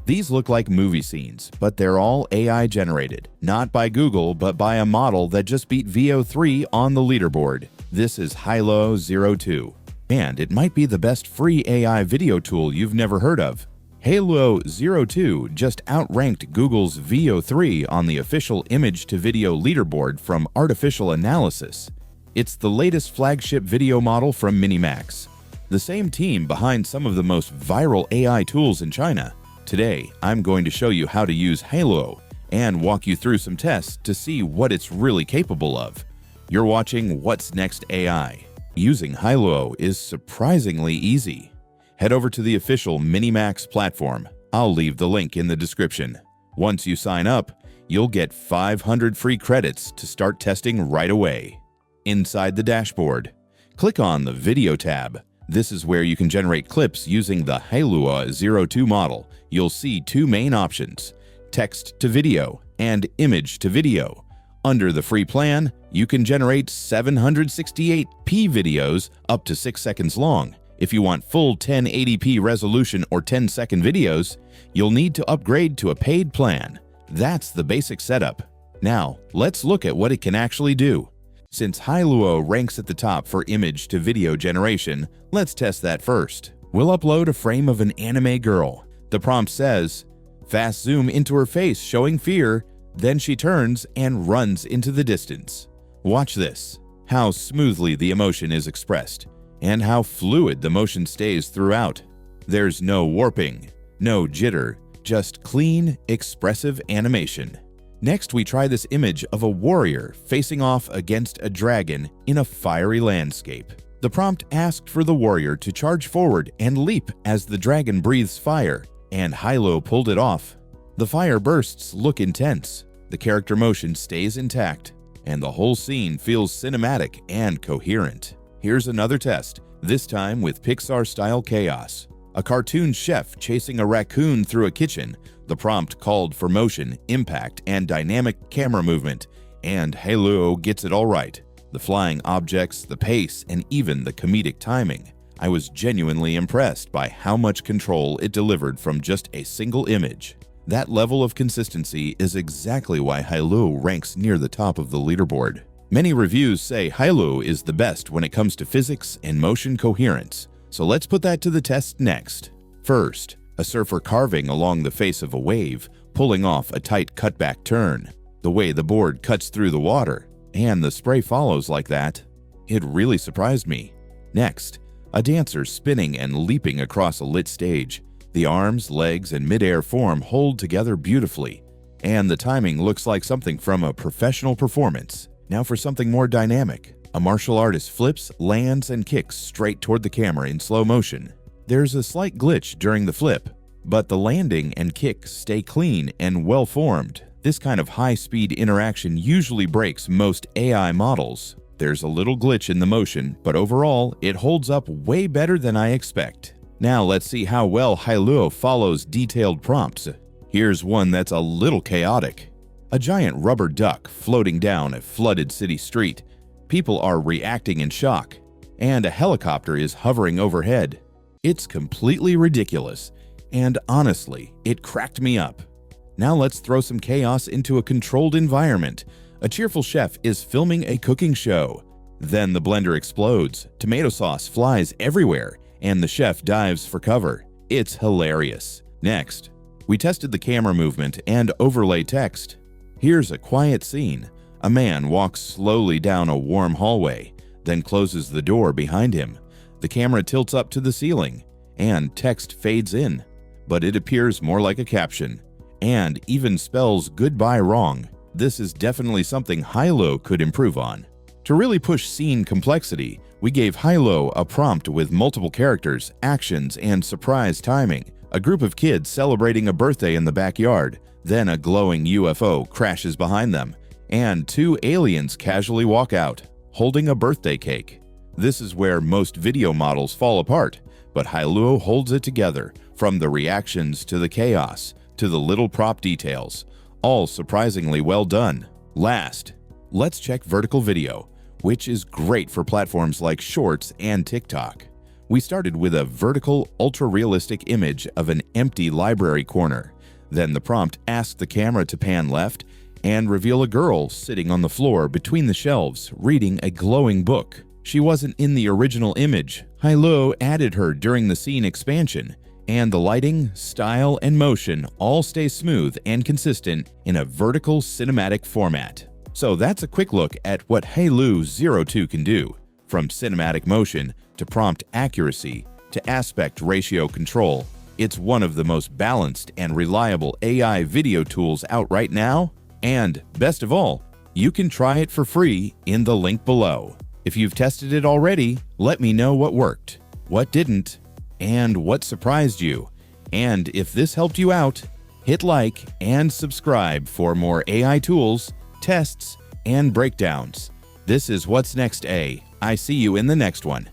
These look like movie scenes, but they're all AI generated. Not by Google, but by a model that just beat VEO 3 on the leaderboard. This is Hailuo 02. And it might be the best free AI video tool you've never heard of. Hailuo 02 just outranked Google's VEO 3 on the official image-to-video leaderboard from Artificial Analysis. It's the latest flagship video model from MiniMax, the same team behind some of the most viral AI tools in China. Today, I'm going to show you how to use Hailuo and walk you through some tests to see what it's really capable of. You're watching What's Next AI. Using Hailuo is surprisingly easy. Head over to the official MiniMax platform. I'll leave the link in the description. Once you sign up, you'll get 500 free credits to start testing right away. Inside the dashboard, click on the Video tab. This is where you can generate clips using the Hailuo 02 model. You'll see two main options: text to video and image to video. Under the free plan, you can generate 768p videos up to 6 seconds long. If you want full 1080p resolution or 10-second videos, you'll need to upgrade to a paid plan. That's the basic setup. Now, let's look at what it can actually do. Since Hailuo ranks at the top for image to video generation, let's test that first. We'll upload a frame of an anime girl. The prompt says, "Fast zoom into her face showing fear," then she turns and runs into the distance. Watch this, how smoothly the emotion is expressed, and how fluid the motion stays throughout. There's no warping, no jitter, just clean, expressive animation. Next, we try this image of a warrior facing off against a dragon in a fiery landscape. The prompt asked for the warrior to charge forward and leap as the dragon breathes fire, and Hailuo pulled it off. The fire bursts look intense, the character motion stays intact, and the whole scene feels cinematic and coherent. Here's another test, this time with Pixar-style chaos. A cartoon chef chasing a raccoon through a kitchen. The prompt called for motion, impact, and dynamic camera movement, and Hailuo gets it all right. The flying objects, the pace, and even the comedic timing. I was genuinely impressed by how much control it delivered from just a single image. That level of consistency is exactly why Hailuo ranks near the top of the leaderboard. Many reviews say Hailuo is the best when it comes to physics and motion coherence, so let's put that to the test next. First, a surfer carving along the face of a wave, pulling off a tight cutback turn. The way the board cuts through the water, and the spray follows like that. It really surprised me. Next, a dancer spinning and leaping across a lit stage. The arms, legs, and mid-air form hold together beautifully, and the timing looks like something from a professional performance. Now for something more dynamic. A martial artist flips, lands, and kicks straight toward the camera in slow motion. There's a slight glitch during the flip, but the landing and kick stay clean and well-formed. This kind of high-speed interaction usually breaks most AI models. There's a little glitch in the motion, but overall, it holds up way better than I expect. Now let's see how well Hailuo follows detailed prompts. Here's one that's a little chaotic. A giant rubber duck floating down a flooded city street. People are reacting in shock, and a helicopter is hovering overhead. It's completely ridiculous, and honestly, it cracked me up. Now let's throw some chaos into a controlled environment. A cheerful chef is filming a cooking show. Then the blender explodes, tomato sauce flies everywhere, and the chef dives for cover. It's hilarious. Next, we tested the camera movement and overlay text. Here's a quiet scene. A man walks slowly down a warm hallway, then closes the door behind him. The camera tilts up to the ceiling, and text fades in, but it appears more like a caption, and even spells goodbye wrong. This is definitely something Hailuo could improve on. To really push scene complexity, we gave Hailuo a prompt with multiple characters, actions, and surprise timing. A group of kids celebrating a birthday in the backyard, then a glowing UFO crashes behind them, and two aliens casually walk out, holding a birthday cake. This is where most video models fall apart, but Hailuo holds it together, from the reactions to the chaos, to the little prop details, all surprisingly well done. Last, let's check vertical video, which is great for platforms like Shorts and TikTok. We started with a vertical, ultra-realistic image of an empty library corner. Then the prompt asked the camera to pan left and reveal a girl sitting on the floor between the shelves reading a glowing book. She wasn't in the original image. Hailuo added her during the scene expansion, and the lighting, style, and motion all stay smooth and consistent in a vertical cinematic format. So that's a quick look at what Hailuo 02 can do. From cinematic motion to prompt accuracy to aspect ratio control, it's one of the most balanced and reliable AI video tools out right now. And best of all, you can try it for free in the link below. If you've tested it already, let me know what worked, what didn't, and what surprised you. And if this helped you out, hit like and subscribe for more AI tools, tests, and breakdowns. This is What's Next A. I see you in the next one.